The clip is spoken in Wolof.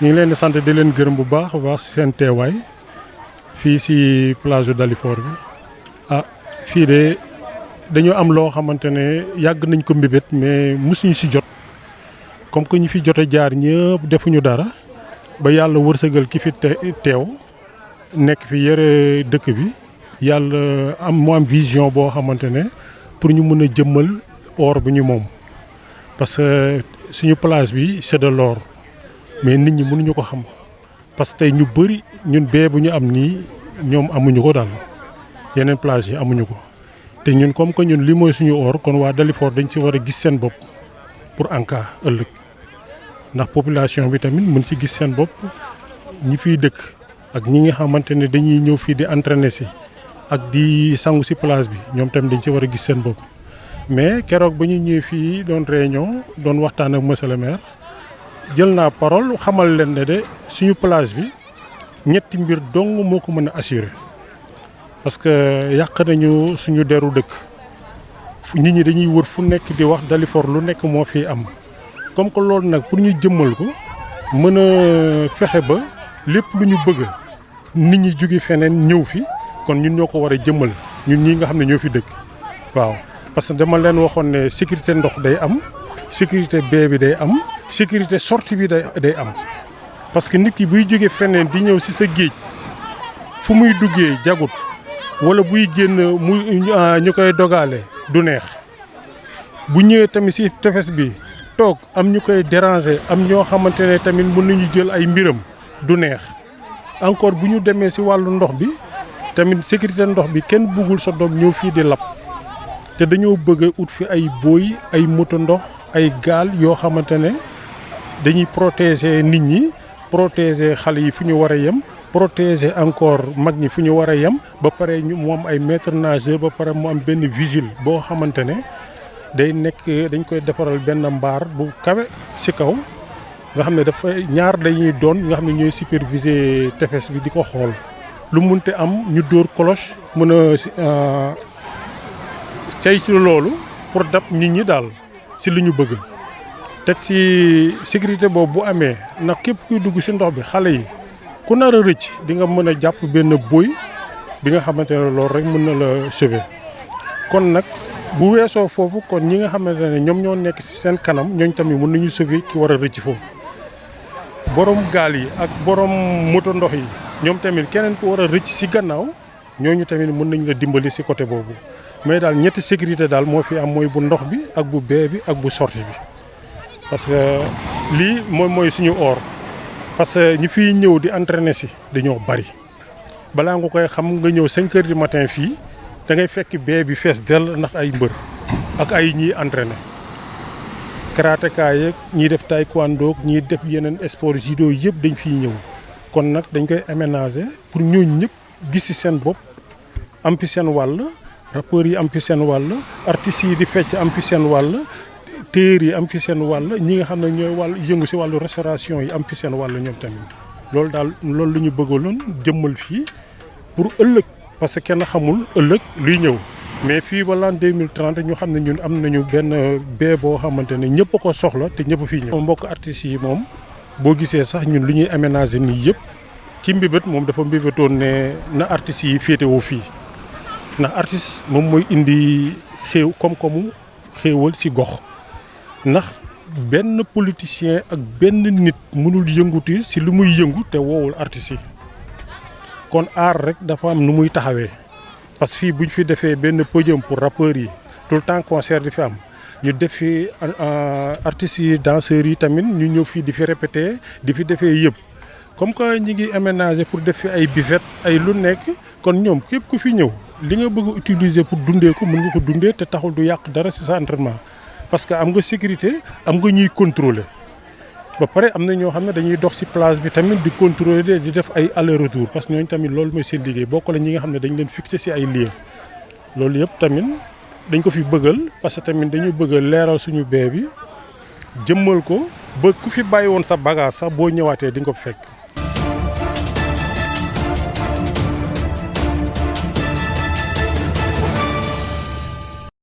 ñu ngi leen di sant di leen gërëm bu baax seen teewaay fii si plage dalifort bi fii de dañoo am loo xamante ne yàgg nañ ko mbébét mais mosuñu si jot comme que ñu fi jot a jaar ñëpp defuñu dara ba yàlla wërsëgal ki fi teew nekk fi yore dëkk bi yàlla mu am vision boo xamante ne pour ñu mën a jëmmal or bi ñu moom parce que suñu plage bi c'est de l'or mais nit ñi mënuñu ko xam parce que tey ñu bëri ñun bee bu ñu am nii ñoom amuñu ko daal yeneen plage yi amuñu ko te ñun comme que ñun li mooy suñu or kon waa Dalifort dañ si war a gis seen bopp pour en cas ëllëg ndax population bi tamit mën si gis seen bopp ñi fiy dëkk ak ñi nga xamante ne dañuy ñëw fii di entraîner si ak di sangu si plage bi ñoom tamit dañ si war a gis seen bopp mais keroog ba ñu ñëwee fii doon réunion doon waxtaan ak monsieur le maire jël naa parole xamal leen ne de suñu plage bi ñetti mbir dong moo ko mën a assurer parce que yàq nañu suñu deru dëkk nit ñi dañuy wër fu nekk di wax Dalifort lu nekk moo fi am comme que loolu nag pour ñu jëmmal ko mën a fexe ba lépp lu ñu bëgg nit ñi jóge feneen ñëw fi kon ñun ñoo ko war a jëmmal ñun ñi nga xam ne ñoo fi dëkk waaw parce que dama leen waxoon ne sécurité ndox day am sécurité bee bi day am sécurité sortie bi day am parce que nit ki buy jóge feneen di ñëw ci sa géej fu muy duggee jagut wala buy génn muy ñu koy dogaale du neex bu ñëwee tamit ci tefes bi toog am ñu koy déranger am ñoo xamante ne tamit mën nañu jël ay mbiram du neex encore bu ñu demee ci wàllu ndox bi tamit sécurité ndox bi kenn bëggul sa doom ñëw fii di lab te dañoo bëgg a ut fi ay booy ay moto ndox ay gaal yoo xamante ne dañuy protéger nit ñi protéger xale yi fu ñu war a yem protéger encore mag ñi fu ñu war a yem ba pare ñu mu am ay maître nageur ba pare mu am benn vigile boo xamante ne day nekk dañ koy defaral benn mbaar bu kawe ci kaw nga xam ne dafa ñaar dañuy doon nga xam ne ñooy superviser tefes bi di ko xool lu munte am ñu dóor cloche mën a saytu loolu pour dab nit ñi daal ci li ñu bëgg teg ci sécurité boobu bu amee ndax képp kuy dugg ci ndox bi xale yi ku nar a rëcc di nga mën a jàpp benn boy bi nga xamante ne loolu rek mën na la sauver kon nag bu weesoo foofu kon ñi nga xamante ne ñoom ñoo nekk ci seen kanam ñooñ tamit mën nañu sauver ki war a rëcc foofu borom gaal yi ak borom moto ndox yi ñoom tamit keneen ku war a rëcc ci gannaaw ñooñu tamit mën nañu la dimbali ci côté boobu mais daal ñetti sécurité daal moo fi am mooy bu ndox bi ak bu bee bi ak bu sortie bi parce que lii mooy suñu or parce que ñi fiy ñëw di entraîner ci dañoo bari balaa nga koy xam nga ñëw 5 heures du matin fii da ngay fekk bee bi fees dell ndax ay mbër ak ay ñiy entraîner karatéka yeeg ñiy def taekwondo ñiy def yeneen sport judo yëpp dañ fiy ñëw kon nag dañ koy aménager pour ñooñu ñëpp gis ci seen bopp am fi seen wàll rappeurs yi am fi seen wàll artistes yi di fecc am fi seen wàll téer yi am fi seen wàll ñi nga xam ne ñooy wàll yëngu ci wàllu restauration yi am fi seen wàll ñoom tamit loolu daal loolu la ñu bëggaloon jëmmal fii pour ëllëg parce que kenn xamul ëllëg luy ñëw mais fii ba l'an 2030 ñu xam ne ñun am nañu benn bee boo xamante ne ñëpp a ko soxla te ñëpp fii ñëw. mbokk artistes yi moom boo gisee sax ñun lu ñuy aménager nii yëpp ki mbébét moom dafa mbébétoon ne na artistes yi féetewoo fii ndax artiste moom mooy indi xéew koom-koomu xéewal ci gox. ndax benn politicien ak benn nit mënul yënguti ci lu muy yëngu te woowul artistes yi kon aar rek dafa am nu muy taxawee parce que fii bu ñu fi defee benn podium pour rappeurs yi tout le temps concert di fi am ñu def fi artistes yi danseurs yi tamit ñu ñëw fii di fi répéter di fi defee yëpp comme que ñi ngi aménager pour def fi ay buvette ay lu nekk kon ñoom képp ku fi ñëw li nga bëgg a utiliser pour dundee ko mën nga ko dundee te taxul du yàq dara ci sa entraînement. parce que am nga sécurité am nga ñuy contrôler ba pare am na ñoo xam ne dañuy dox ci plage bi tamit di contrôler di def ay aller retour parce que ñooñu tamit loolu mooy seen liggéey bokk la ñi nga xam ne dañ leen fixer ci ay lieux loolu yëpp tamit dañ ko fi bëggal parce que tamit dañu bëgg a leeral suñu bee bi jëmmal ko ba ku fi bàyyi woon sa bagage sax boo ñëwaatee di nga ko fekk.